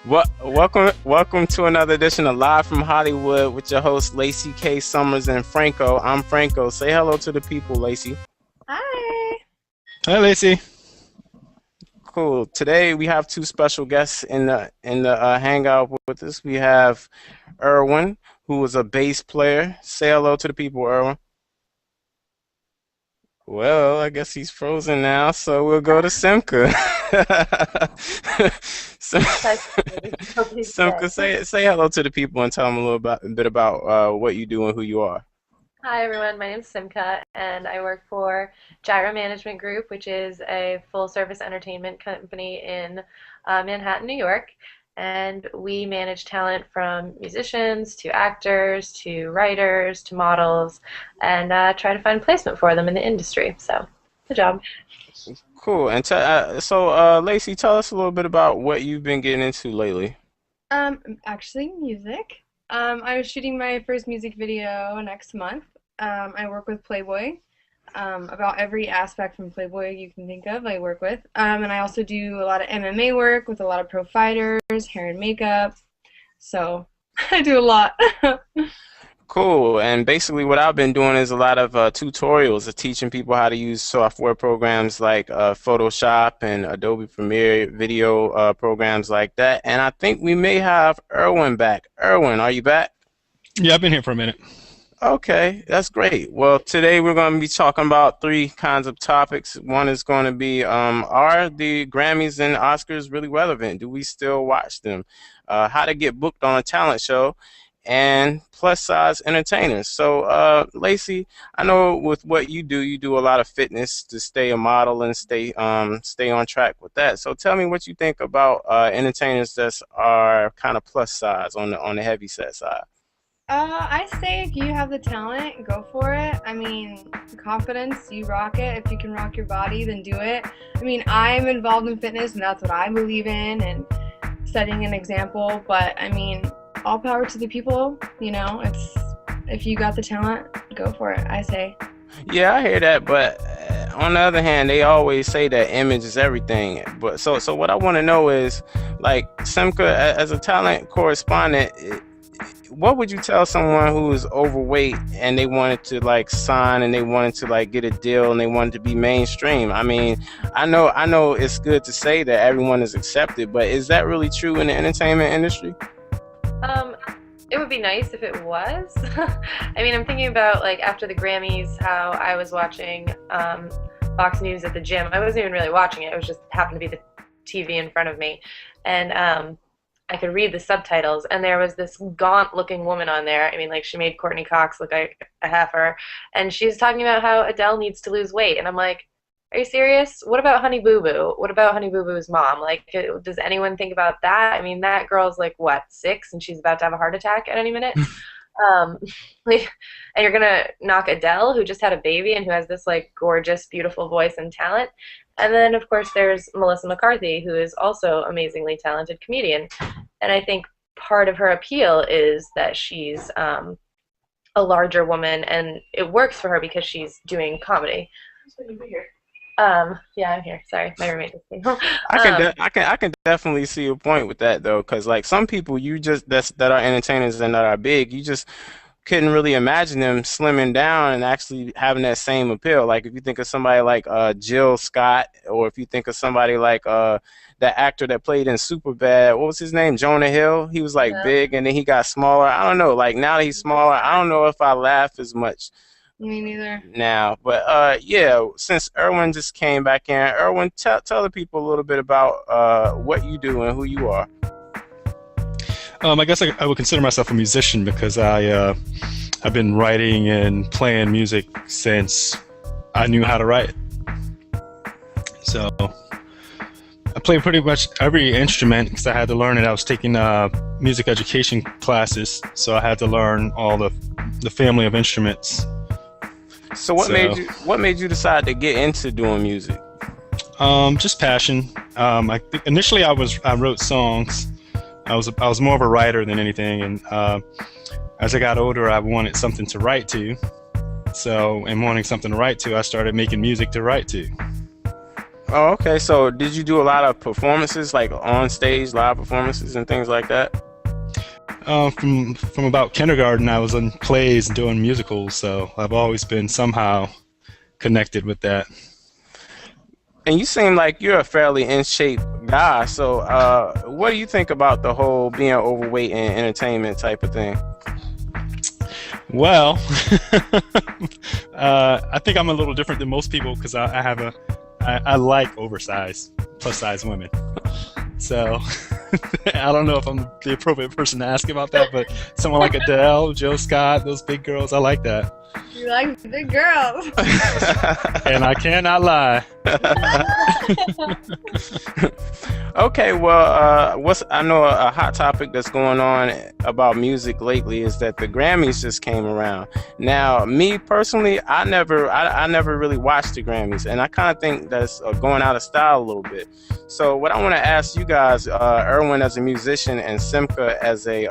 Welcome to another edition of Live from Hollywood with your hosts Laci Kay Somers and Franko. I'm Franko. Say hello to the people, Laci. Hi. Hi, Laci. Cool. Today we have two special guests in the hangout with us. We have Erwin, who is a bass player. Say hello to the people, Erwin. Well, I guess he's frozen now, so we'll go to Simka. Hi. Simka, say hello to the people and tell them a bit about what you do and who you are. Hi everyone, my name is Simka and I work for Management Group, which is a full service entertainment company in Manhattan, New York. And we manage talent from musicians to actors to writers to models and try to find placement for them in the industry. So, good job. Cool. And Laci, tell us a little bit about what you've been getting into lately. Actually, music. I was shooting my first music video next month. I work with Playboy. About every aspect from Playboy you can think of, I work with. And I also do a lot of MMA work with a lot of pro fighters, hair and makeup. So I do a lot. Cool. And basically what I've been doing is a lot of tutorials of teaching people how to use software programs like Photoshop and Adobe Premiere video programs like that. And I think we may have Erwin back. Erwin, are you back? Yeah, I've been here for a minute. Okay, that's great. Well, today we're going to be talking about three kinds of topics. One is going to be, are the Grammys and Oscars really relevant? Do we still watch them? How to get booked on a talent show, and plus size entertainers. So, Laci, I know with what you do a lot of fitness to stay a model and stay on track with that. So tell me what you think about entertainers that are kind of plus size on the heavy set side. I say if you have the talent, go for it. I mean, confidence, you rock it. If you can rock your body, then do it. I mean, I'm involved in fitness and that's what I believe in and setting an example. But I mean, all power to the people, it's if you got the talent, go for it, I say. Yeah, I hear that, but on the other hand, they always say that image is everything. But so what I want to know is, like, Simka, as a talent correspondent, what would you tell someone who is overweight and they wanted to like sign and they wanted to like get a deal and they wanted to be mainstream? I mean, I know it's good to say that everyone is accepted, but is that really true in the entertainment industry? It would be nice if it was. I mean, I'm thinking about like after the Grammys, how I was watching Fox News at the gym. I wasn't even really watching it. It was just happened to be the TV in front of me, and I could read the subtitles, and there was this gaunt-looking woman on there. I mean, like, she made Courtney Cox look like a heifer, and she's talking about how Adele needs to lose weight, and I'm like, are you serious? What about Honey Boo Boo? What about Honey Boo Boo's mom? Like, does anyone think about that? I mean, that girl's like, what, 6, and she's about to have a heart attack at any minute? Like, and you're gonna knock Adele, who just had a baby and who has this, like, gorgeous, beautiful voice and talent? And then, of course, there's Melissa McCarthy, who is also amazingly talented comedian. And I think part of her appeal is that she's a larger woman, and it works for her because she's doing comedy. Yeah, I'm here. Sorry, my roommate just came home. I can definitely see a point with that though, because like some people that are entertainers and that are big, you just couldn't really imagine them slimming down and actually having that same appeal. Like if you think of somebody like Jill Scott, or if you think of somebody like that actor that played in Superbad, what was his name? Jonah Hill. He was like big and then he got smaller. I don't know. Like now that he's smaller, I don't know if I laugh as much. Me neither. Now, but yeah, since Erwin just came back in, Erwin, tell the people a little bit about what you do and who you are. I guess I would consider myself a musician because I've been writing and playing music since I knew how to write. So I play pretty much every instrument because I had to learn it. I was taking music education classes, so I had to learn all the family of instruments. So what made you decide to get into doing music? Just passion. I think initially I wrote songs. I was more of a writer than anything, and as I got older, I wanted something to write to. So, and wanting something to write to, I started making music to write to. Oh, okay. So did you do a lot of performances, like on stage, live performances and things like that? From about kindergarten, I was in plays and doing musicals, so I've always been somehow connected with that. And you seem like you're a fairly in shape guy. So, what do you think about the whole being overweight and entertainment type of thing? Well, I think I'm a little different than most people because I have I like oversized, plus size women. So I don't know if I'm the appropriate person to ask about that, but someone like Adele, Jill Scott, those big girls, I like that. You like big girls. And I cannot lie. Okay, well, I know a hot topic that's going on about music lately is that the Grammys just came around. Now, me personally, I never really watched the Grammys, and I kind of think that's going out of style a little bit. So, what I want to ask you guys, Erwin as a musician and Simka as a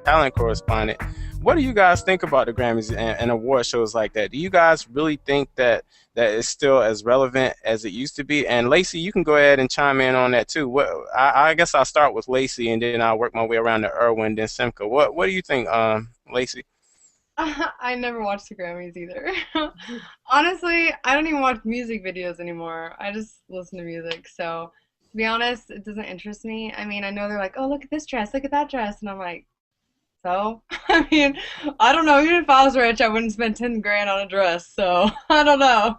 talent correspondent, what do you guys think about the Grammys and award shows like that? Do you guys really think that it's still as relevant as it used to be? And Laci, you can go ahead and chime in on that too. I guess I'll start with Laci and then I'll work my way around to Erwin, then Simka. What do you think, Laci? I never watched the Grammys either. Honestly, I don't even watch music videos anymore. I just listen to music. So, to be honest, it doesn't interest me. I mean, I know they're like, oh, look at this dress, look at that dress. And I'm like, so, I mean, I don't know. Even if I was rich, I wouldn't spend 10 grand on a dress. So, I don't know.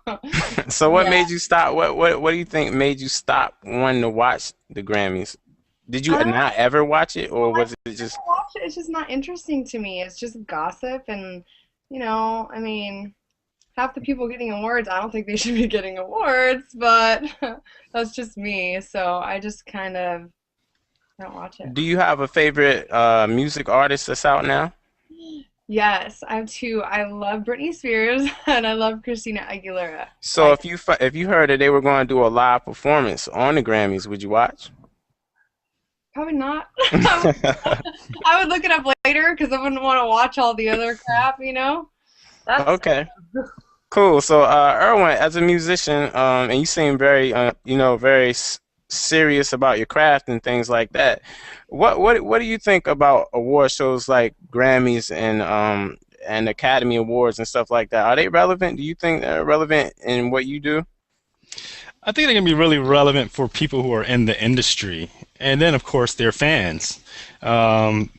So what Yeah. made you stop? What do you think made you stop wanting to watch the Grammys? Did you I don't not ever watch it, or I was it just? watch it. It's just not interesting to me. It's just gossip. And, I mean, half the people getting awards, I don't think they should be getting awards, but that's just me. So, I just kind of don't watch it. Do you have a favorite music artist that's out now? Yes, I have two. I love Britney Spears and I love Christina Aguilera. So Like, if you heard that they were going to do a live performance on the Grammys, would you watch? probably not. I would look it up later because I wouldn't want to watch all the other crap. That's Okay, cool. So Erwin, as a musician, and you seem very very serious about your craft and things like that. What do you think about award shows like Grammys and Academy Awards and stuff like that? Are they relevant? Do you think they're relevant in what you do? I think they can be really relevant for people who are in the industry, and then of course their fans. Um,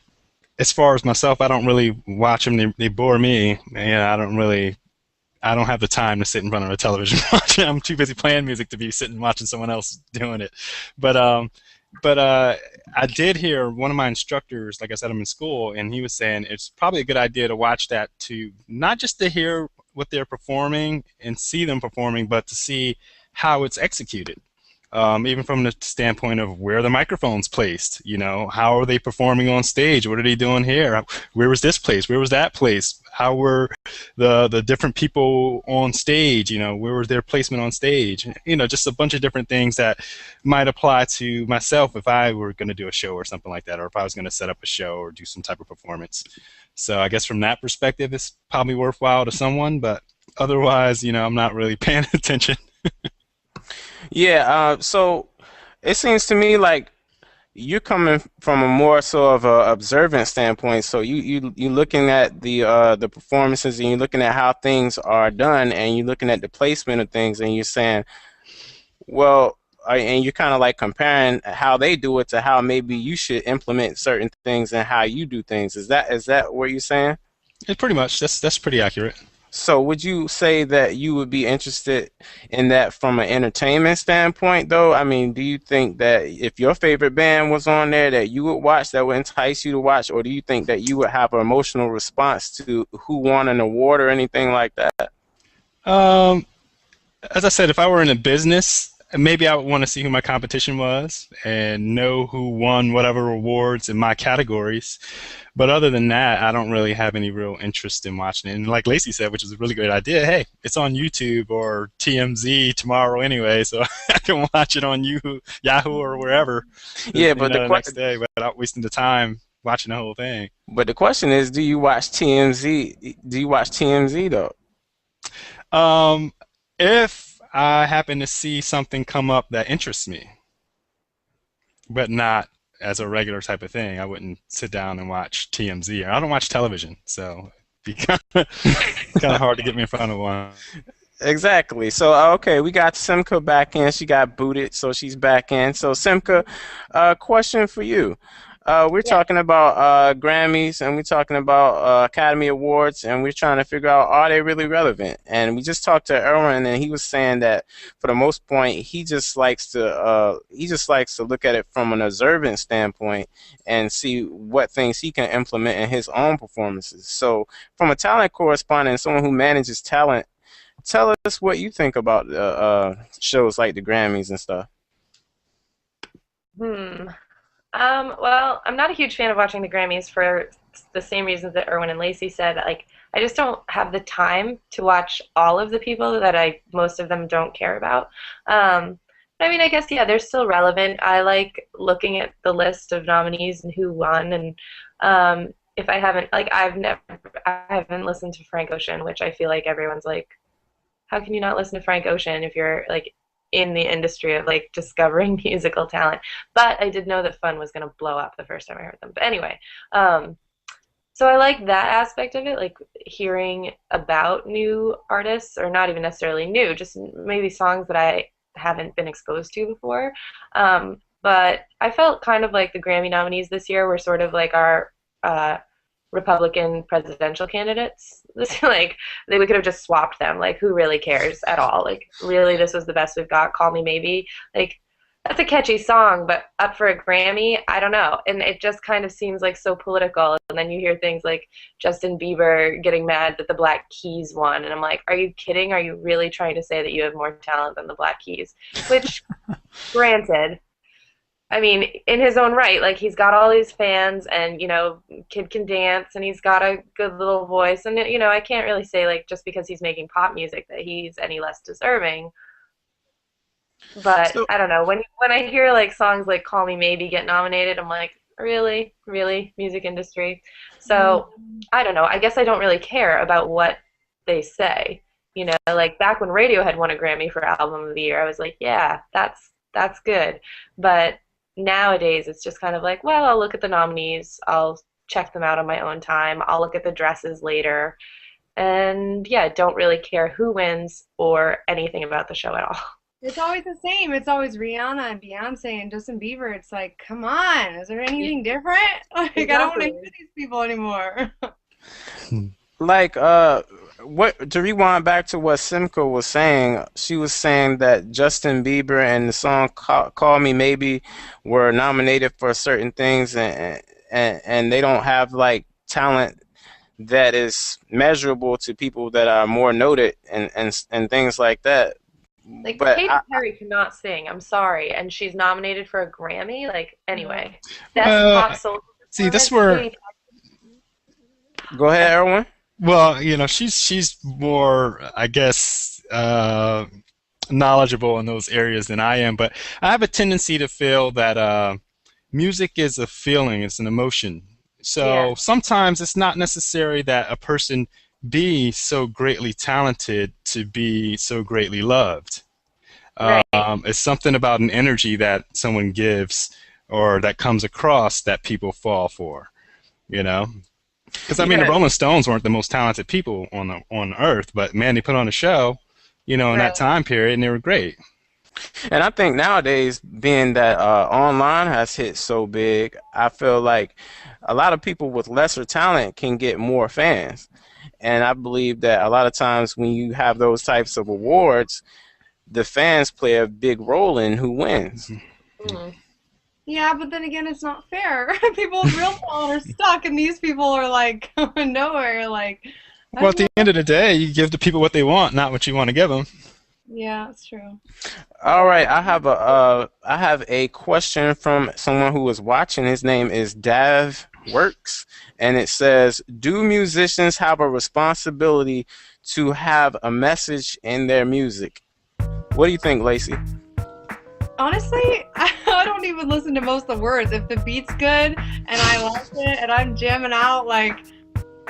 as far as myself, I don't really watch them. They bore me, and I don't have the time to sit in front of a television watching. I'm too busy playing music to be sitting watching someone else doing it. But I did hear one of my instructors, like I said, I'm in school, and he was saying it's probably a good idea to watch that to not just to hear what they're performing and see them performing, but to see how it's executed. Even from the standpoint of where the microphone's placed, how are they performing on stage? What are they doing here? Where was this place? Where was that place? How were the different people on stage? Where was their placement on stage? Just a bunch of different things that might apply to myself if I were going to do a show or something like that, or if I was going to set up a show or do some type of performance. So I guess from that perspective, it's probably worthwhile to someone, but otherwise, I'm not really paying attention. Yeah. So it seems to me like you're coming from a more sort of a observant standpoint. So you looking at the performances and you're looking at how things are done and you're looking at the placement of things and you're saying, well, and you're kind of like comparing how they do it to how maybe you should implement certain things and how you do things. Is that what you're saying? Pretty much. That's pretty accurate. So would you say that you would be interested in that from an entertainment standpoint, though? I mean, do you think that if your favorite band was on there that you would watch, that would entice you to watch, or do you think that you would have an emotional response to who won an award or anything like that? Um, as I said, if I were in a business, maybe I would want to see who my competition was and know who won whatever awards in my categories. But other than that, I don't really have any real interest in watching it. And like Laci said, which is a really great idea, hey, it's on YouTube or TMZ tomorrow anyway, so I can watch it on Yahoo or wherever. Yeah, but the next day without wasting the time watching the whole thing. But the question is, do you watch TMZ? Do you watch TMZ though? If I happen to see something come up that interests me, but not as a regular type of thing. I wouldn't sit down and watch TMZ. I don't watch television, so it'd be kind of hard to get me in front of one. Exactly. So, okay, we got Simka back in. She got booted, so she's back in. So, Simka, question for you. We're Yeah. talking about Grammys and we're talking about Academy Awards, and we're trying to figure out, are they really relevant? And we just talked to Erwin, and he was saying that for the most part, he just likes to look at it from an observant standpoint and see what things he can implement in his own performances. So, from a talent correspondent, someone who manages talent, tell us what you think about shows like the Grammys and stuff. Hmm. Well, I'm not a huge fan of watching the Grammys for the same reasons that Erwin and Lacey said. Like, I just don't have the time to watch all of the people that most of them don't care about. I mean, I guess, yeah, they're still relevant. I like looking at the list of nominees and who won, and if I haven't, like, I haven't listened to Frank Ocean, which I feel like everyone's like, how can you not listen to Frank Ocean if you're like in the industry of like discovering musical talent? But I did know that Fun was going to blow up the first time I heard them. But anyway, so I like that aspect of it, like hearing about new artists, or not even necessarily new, just maybe songs that I haven't been exposed to before. But I felt kind of like the Grammy nominees this year were sort of like our Republican presidential candidates. Like, we could have just swapped them. Like, who really cares at all? Like, really, this was the best we've got. Call Me Maybe. Like, that's a catchy song, but up for a Grammy, I don't know. And it just kind of seems like so political. And then you hear things like Justin Bieber getting mad that the Black Keys won, and I'm like, are you kidding? Are you really trying to say that you have more talent than the Black Keys? Which, granted, I mean, in his own right, like, he's got all these fans, and, you know, kid can dance, and he's got a good little voice, and, you know, I can't really say, like, just because he's making pop music that he's any less deserving. But So, I don't know, when I hear like songs like Call Me Maybe get nominated, I'm like, really, really, music industry. So I don't know. I guess I don't really care about what they say. You know, like back when Radiohead won a Grammy for Album of the Year, I was like, yeah, that's good. But nowadays, it's just kind of like, well, I'll look at the nominees, I'll check them out on my own time, I'll look at the dresses later, and yeah, don't really care who wins or anything about the show at all. It's always the same. It's always Rihanna and Beyonce and Justin Bieber. It's like, come on, is there anything different? Like, I don't want to Exactly. hear these people anymore. like, what to rewind back to what Simca was saying, she was saying that Justin Bieber and the song "Call Me Maybe" were nominated for certain things, and they don't have like talent that is measurable to people that are more noted and things like that. Like, But Katy Perry cannot sing, I'm sorry, and she's nominated for a Grammy. Like, anyway, best Uh, pop solo See, that's performance, where, Katy go ahead, Erwin. well, you know, she's more, I guess, knowledgeable in those areas than I am. But I have a tendency to feel that music is a feeling, it's an emotion. Yeah, So sometimes it's not necessary that a person be so greatly talented to be so greatly loved. right. It's something about an energy that someone gives or that comes across that people fall for, you know? Because I mean, the Yeah, Rolling Stones weren't the most talented people on Earth, but man, they put on a show, you know, in that right. time period, and they were great. And I think nowadays, being that online has hit so big, I feel like a lot of people with lesser talent can get more fans. And I believe that a lot of times when you have those types of awards, the fans play a big role in who wins. Mm. Yeah, but then again, it's not fair. People with real talent are stuck, and these people are like going nowhere. Like, I Well, at don't the know. end of the day, you give the people what they want, not what you want to give them. Yeah, it's true. All right, Yeah. I have a question from someone who was watching. His name is Dav Works, and it says, "Do musicians have a responsibility to have a message in their music?" What do you think, Lacey? Honestly, I don't even listen to most of the words. If the beat's good and I like it and I'm jamming out, like,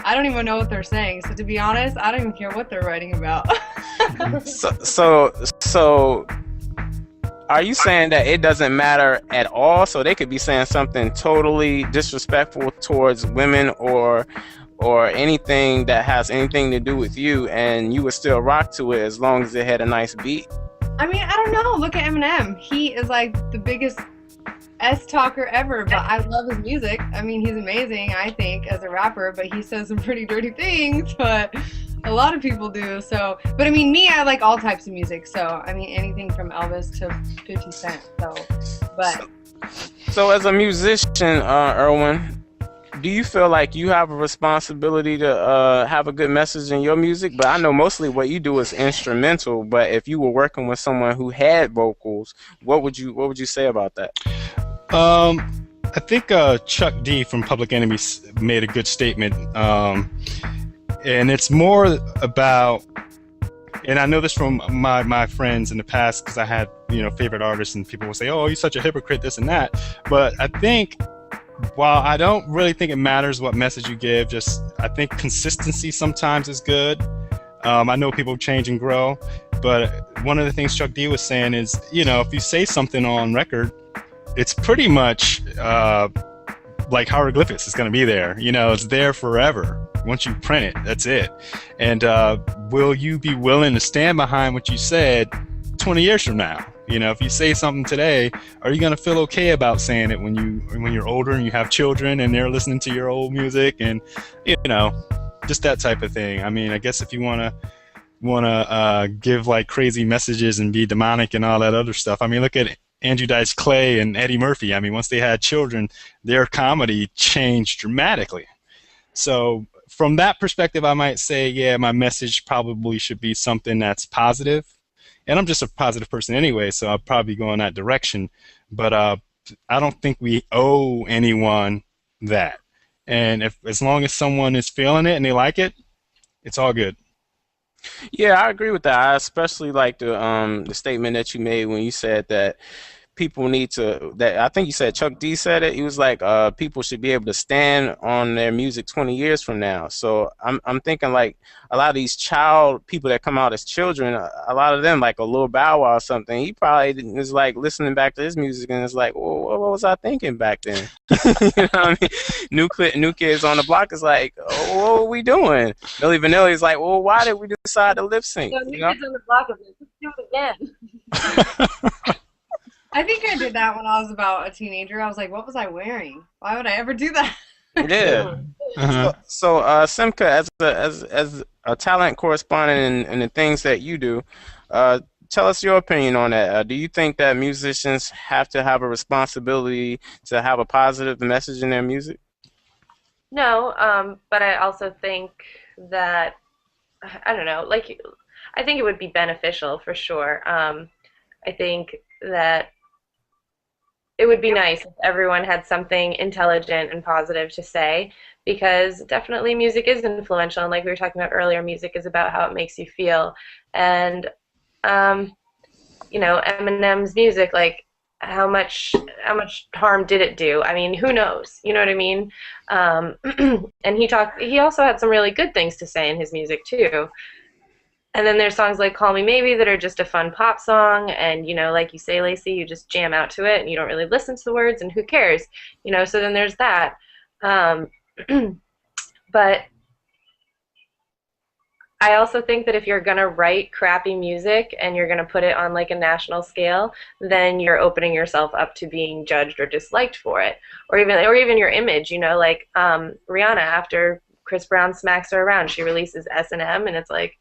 I don't even know what they're saying. So to be honest, I don't even care what they're writing about. So So are you saying that it doesn't matter at all? So they could be saying something totally disrespectful towards women or anything that has anything to do with you, and you would still rock to it as long as it had a nice beat? I mean, I don't know. Look at Eminem. He is like the biggest S talker ever, but I love his music. I mean, he's amazing, I think, as a rapper, but he says some pretty dirty things, but a lot of people do. So, but I mean, me, I like all types of music. So, I mean, anything from Elvis to 50 Cent. So, but So as a musician, Erwin, do you feel like you have a responsibility to have a good message in your music? But I know mostly what you do is instrumental. But if you were working with someone who had vocals, what would you say about that? I think Chuck D from Public Enemy made a good statement, and it's more about, and I know this from my friends in the past because I had favorite artists, and people will say, "Oh, you're such a hypocrite," this and that. But I think, while I don't really think it matters what message you give, I think consistency sometimes is good. I know people change and grow, but one of the things Chuck D was saying is, if you say something on record, it's pretty much like hieroglyphics. It's going to be there. It's there forever. Once you print it, that's it. And will you be willing to stand behind what you said 20 years from now? If you say something today, are you going to feel okay about saying it when you're older and you have children and they're listening to your old music, and just that type of thing. I mean, I guess if you want to give like crazy messages and be demonic and all that other stuff, I mean, look at Andrew Dice Clay and Eddie Murphy. I mean, once they had children, their comedy changed dramatically. So from that perspective, I might say, yeah, my message probably should be something that's positive. And I'm just a positive person anyway, so I'll probably go in that direction. But I don't think we owe anyone that. And as long as someone is feeling it and they like it, it's all good. Yeah, I agree with that. I especially like the statement that you made when you said that people need to, that I think you said Chuck D said it. He was like, people should be able to stand on their music 20 years from now. So I'm thinking like a lot of these child people that come out as children, a lot of them like a little Bow Wow or something. He probably is like listening back to his music and it's like, well, what was I thinking back then? You know what I mean? New Kids on the Block is like, oh, what were we doing? Milli Vanilli is like, well, why did we decide to lip sync? So You New know? Kids on the Block is like, let's do it again. I think I did that when I was about a teenager. I was like, what was I wearing? Why would I ever do that? Yeah. Uh-huh. So, Simka, as a talent correspondent in the things that you do, tell us your opinion on that. Do you think that musicians have to have a responsibility to have a positive message in their music? No, but I also think that, I don't know, like, I think it would be beneficial for sure. I think that it would be nice if everyone had something intelligent and positive to say, because definitely music is influential, and like we were talking about earlier, music is about how it makes you feel. And um, Eminem's music, like how much harm did it do? I mean, who knows? You know what I mean? And he also had some really good things to say in his music too. And then there's songs like Call Me Maybe that are just a fun pop song, and like you say, Lacey, you just jam out to it and you don't really listen to the words, and who cares? So then there's that. Um, but I also think that if you're gonna write crappy music and you're gonna put it on like a national scale, then you're opening yourself up to being judged or disliked for it, or even your image. Like Rihanna, after Chris Brown smacks her around, she releases S&M, and it's like,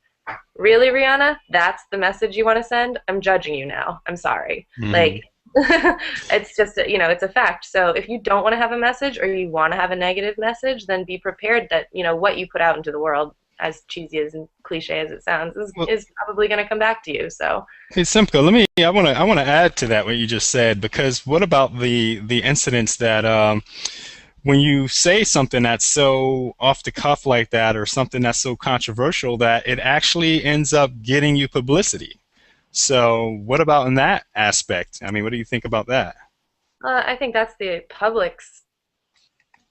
really, Rihanna? That's the message you want to send? I'm judging you now. I'm sorry. Like, it's just, it's a fact. So if you don't want to have a message, or you want to have a negative message, then be prepared that, what you put out into the world, as cheesy as and cliche as it sounds, is probably going to come back to you. So, Hey Simka, I want to add to that what you just said, because what about the incidents that when you say something that's so off the cuff like that, or something that's so controversial that it actually ends up getting you publicity? So what about in that aspect? I mean, what do you think about that? I think that's the public's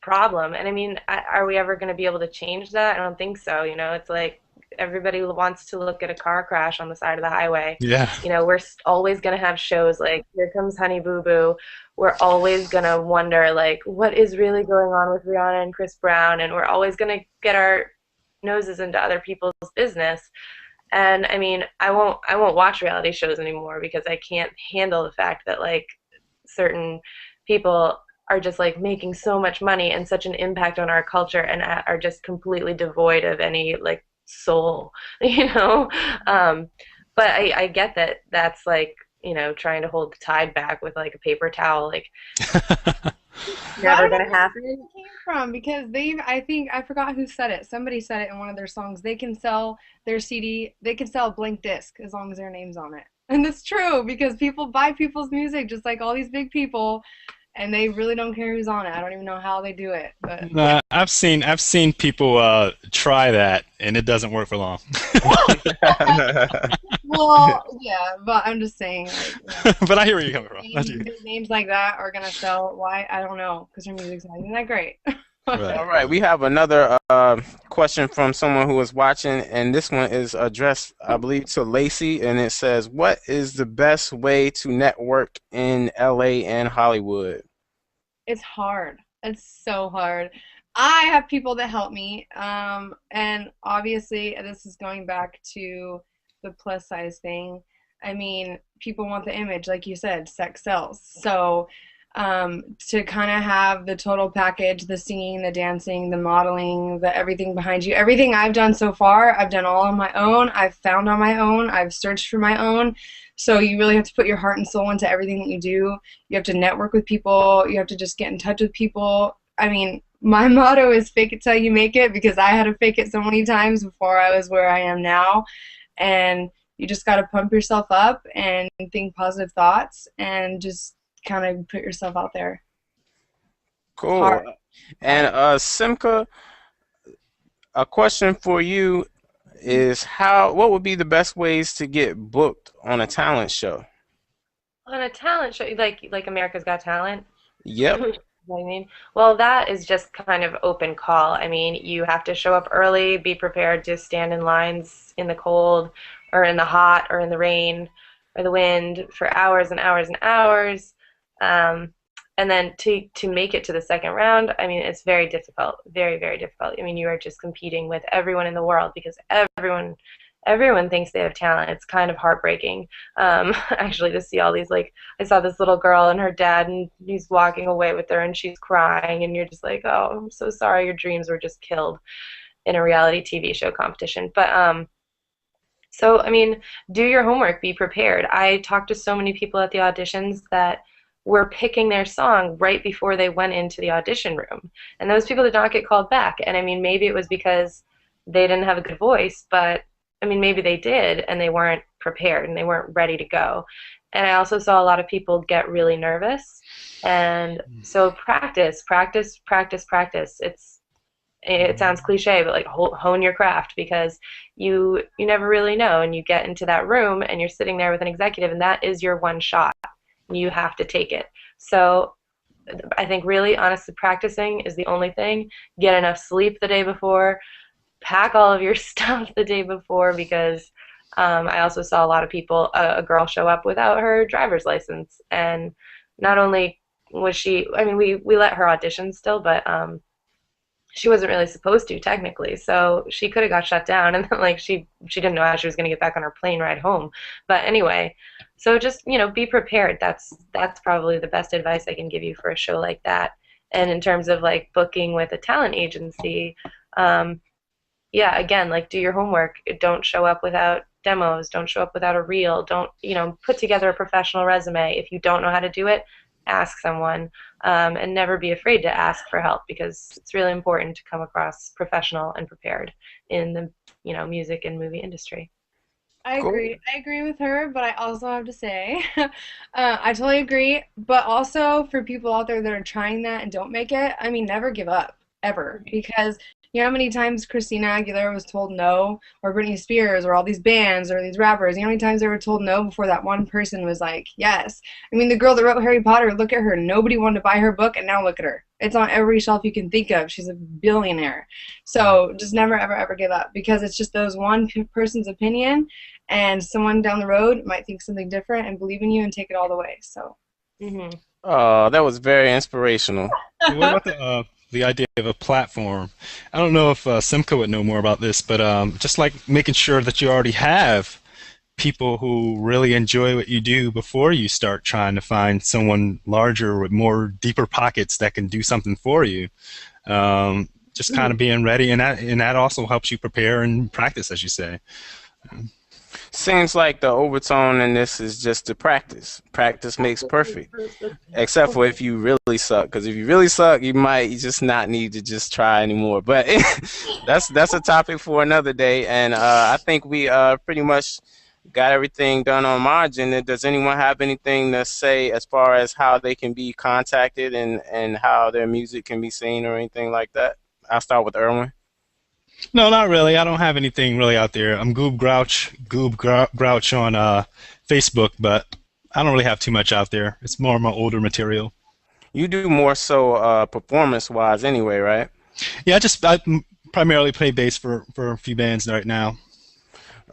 problem. And I mean, are we ever going to be able to change that? I don't think so. It's like everybody wants to look at a car crash on the side of the highway. Yeah. You know, we're always going to have shows like Here Comes Honey Boo Boo. We're always going to wonder, like, what is really going on with Rihanna and Chris Brown? And we're always going to get our noses into other people's business. And I mean, I won't watch reality shows anymore because I can't handle the fact that like certain people are just like making so much money and such an impact on our culture and are just completely devoid of any like soul, you know. But I get that that's like, you know, trying to hold the tide back with like a paper towel, like I never don't know gonna where happen. it came from because I think I forgot who said it. Somebody said it in one of their songs. They can sell their CD, they can sell a blank disc as long as their name's on it. And it's true because people buy people's music just like all these big people, and they really don't care who's on it. I don't even know how they do it, but I've seen people try that, and it doesn't work for long. well, yeah. But I'm just saying, like, But I hear where you're coming from. names like that are gonna sell. Why? I don't know because their music's not even that great. Right. All right, we have another question from someone who is watching, and this one is addressed, I believe, to Laci, and it says, "What is the best way to network in LA and Hollywood?" It's hard. It's so hard. I have people that help me, and obviously this is going back to the plus size thing. I mean, people want the image, like you said, sex sells. So to kind of have the total package, the singing, the dancing, the modeling, the everything behind you, everything I've done so far, I've done all on my own. I've found on my own. I've searched for my own. So you really have to put your heart and soul into everything that you do. You have to network with people. You have to just get in touch with people. I mean, my motto is fake it till you make it because I had to fake it so many times before I was where I am now. And you just got to pump yourself up and think positive thoughts and just kind of put yourself out there. It's Cool. hard. And Simka, a question for you is what would be the best ways to get booked on a talent show? On a talent show, like America's Got Talent. Yep. What I mean, well, that is just kind of open call. I mean, you have to show up early, be prepared to stand in lines in the cold or in the hot or in the rain or the wind for hours and hours and hours. And then to make it to the second round, I mean, it's very difficult, very, very difficult. I mean, you are just competing with everyone in the world because everyone thinks they have talent. It's kind of heartbreaking, actually, to see all these, like, I saw this little girl and her dad, and he's walking away with her, and she's crying, and you're just like, oh, I'm so sorry, your dreams were just killed in a reality TV show competition. But, so, I mean, do your homework, be prepared. I talked to so many people at the auditions that were picking their song right before they went into the audition room. And those people did not get called back. And I mean, maybe it was because they didn't have a good voice, but I mean, maybe they did and they weren't prepared and they weren't ready to go. And I also saw a lot of people get really nervous. And so practice, practice, practice, practice. It sounds cliche, but like hone your craft because you never really know. And you get into that room and you're sitting there with an executive and that is your one shot. You have to take it. So I think really honestly practicing is the only thing. Get enough sleep the day before. Pack all of your stuff the day before because I also saw a lot of people, a girl show up without her driver's license. And not only was she, I mean, we let her audition still, but she wasn't really supposed to technically. So she could have got shut down and then like she didn't know how she was going to get back on her plane ride home. But anyway, so just, you know, be prepared. That's probably the best advice I can give you for a show like that. And in terms of like booking with a talent agency, yeah, again, like do your homework. Don't show up without demos. Don't show up without a reel. Don't, you know, put together a professional resume. If you don't know how to do it, ask someone, and never be afraid to ask for help because it's really important to come across professional and prepared in the, you know, music and movie industry. I Cool. agree. I agree with her, but I also have to say, I totally agree. But also for people out there that are trying that and don't make it, I mean, never give up, ever. Because You know how many times Christina Aguilera was told no, or Britney Spears, or all these bands, or these rappers? You know how many times they were told no before that one person was like, yes? I mean, the girl that wrote Harry Potter, look at her. Nobody wanted to buy her book, and now look at her. It's on every shelf you can think of. She's a billionaire. So just never, ever, ever give up, because it's just those one person's opinion, and someone down the road might think something different and believe in you and take it all the way. So. Hmm. Oh, that was very inspirational. What about the idea of a platform? I don't know if Simca would know more about this, but just like making sure that you already have people who really enjoy what you do before you start trying to find someone larger with more deeper pockets that can do something for you. Just kind of being ready, and that also helps you prepare and practice, as you say. Seems like the overtone in this is just to practice. Practice makes perfect. Except for if you really suck, because if you really suck, you might just not need to just try anymore. But that's a topic for another day. And I think we pretty much got everything done on my agenda. Does anyone have anything to say as far as how they can be contacted and how their music can be seen or anything like that? I'll start with Erwin. No, not really. I don't have anything really out there. I'm Goob Grouch, Grouch on Facebook, but I don't really have too much out there. It's more of my older material. You do more so performance-wise anyway, right? Yeah, I primarily play bass for a few bands right now.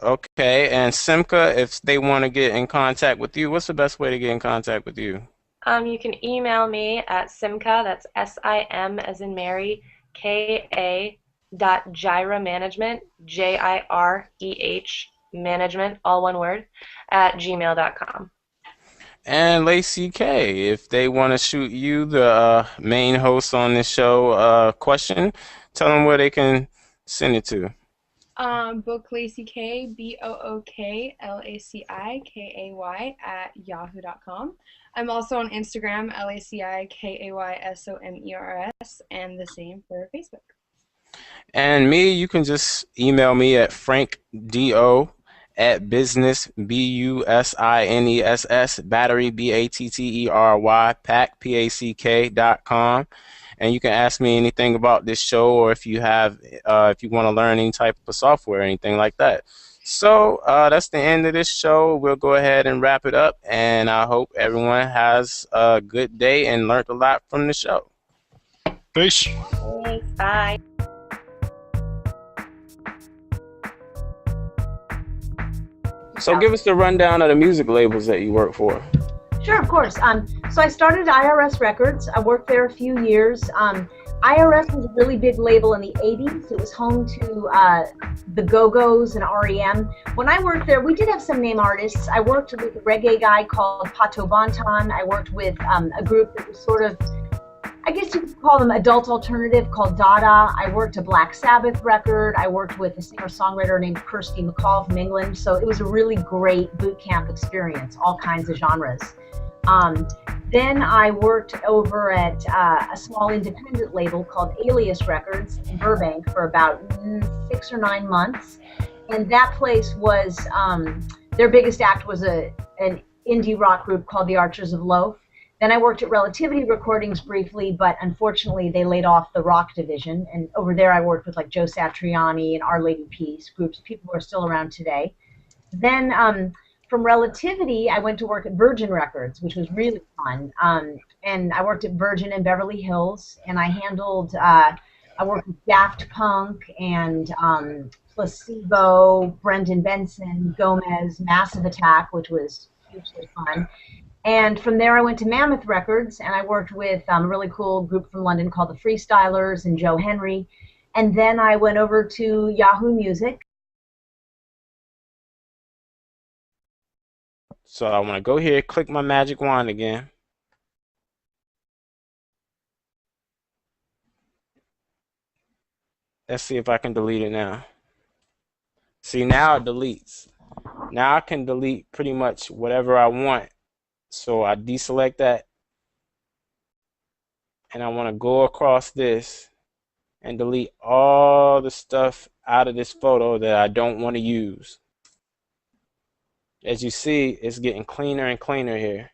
Okay, and Simca, if they want to get in contact with you, what's the best way to get in contact with you? You can email me at simka, that's SIM as in Mary, KA dot jirehmanagement, JIREH management, all one word, at gmail.com. And Laci Kay, if they want to shoot you, the main host on this show, question, tell them where they can send it to. Booklacikay, BOOKLACIKAY at yahoo.com. I'm also on Instagram, LACIKAYSOMERS, and the same for Facebook. And me, you can just email me at frankdo at business, BUSINESS, battery, BATTERY, pack.com. And you can ask me anything about this show, or if you want to learn any type of software or anything like that. So that's the end of this show. We'll go ahead and wrap it up, and I hope everyone has a good day and learned a lot from the show. Peace. Thanks, bye. So give us the rundown of the music labels that you work for. Sure, of course. So I started IRS Records. I worked there a few years. IRS was a really big label in the 80s. It was home to the Go-Go's and REM. When I worked there, we did have some name artists. I worked with a reggae guy called Pato Bonton. I worked with a group that was sort of, I guess you could call them adult alternative, called Dada. I worked a Black Sabbath record. I worked with a singer-songwriter named Kirsty MacColl from England. So it was a really great boot camp experience, all kinds of genres. Then I worked over at a small independent label called Alias Records in Burbank for about 6 or 9 months. And that place was, their biggest act was an indie rock group called the Archers of Loaf. Then I worked at Relativity Recordings briefly, but unfortunately they laid off the rock division. And over there I worked with like Joe Satriani and Our Lady Peace, groups, people who are still around today. Then from Relativity, I went to work at Virgin Records, which was really fun. And I worked at Virgin in Beverly Hills, and I handled, I worked with Daft Punk and Placebo, Brendan Benson, Gomez, Massive Attack, which was hugely fun. And from there, I went to Mammoth Records, and I worked with a really cool group from London called the Freestylers and Joe Henry. And then I went over to Yahoo Music. So I want to go here, click my magic wand again. Let's see if I can delete it now. See, now it deletes. Now I can delete pretty much whatever I want. So I deselect that. And I want to go across this and delete all the stuff out of this photo that I don't want to use. As you see, it's getting cleaner and cleaner here.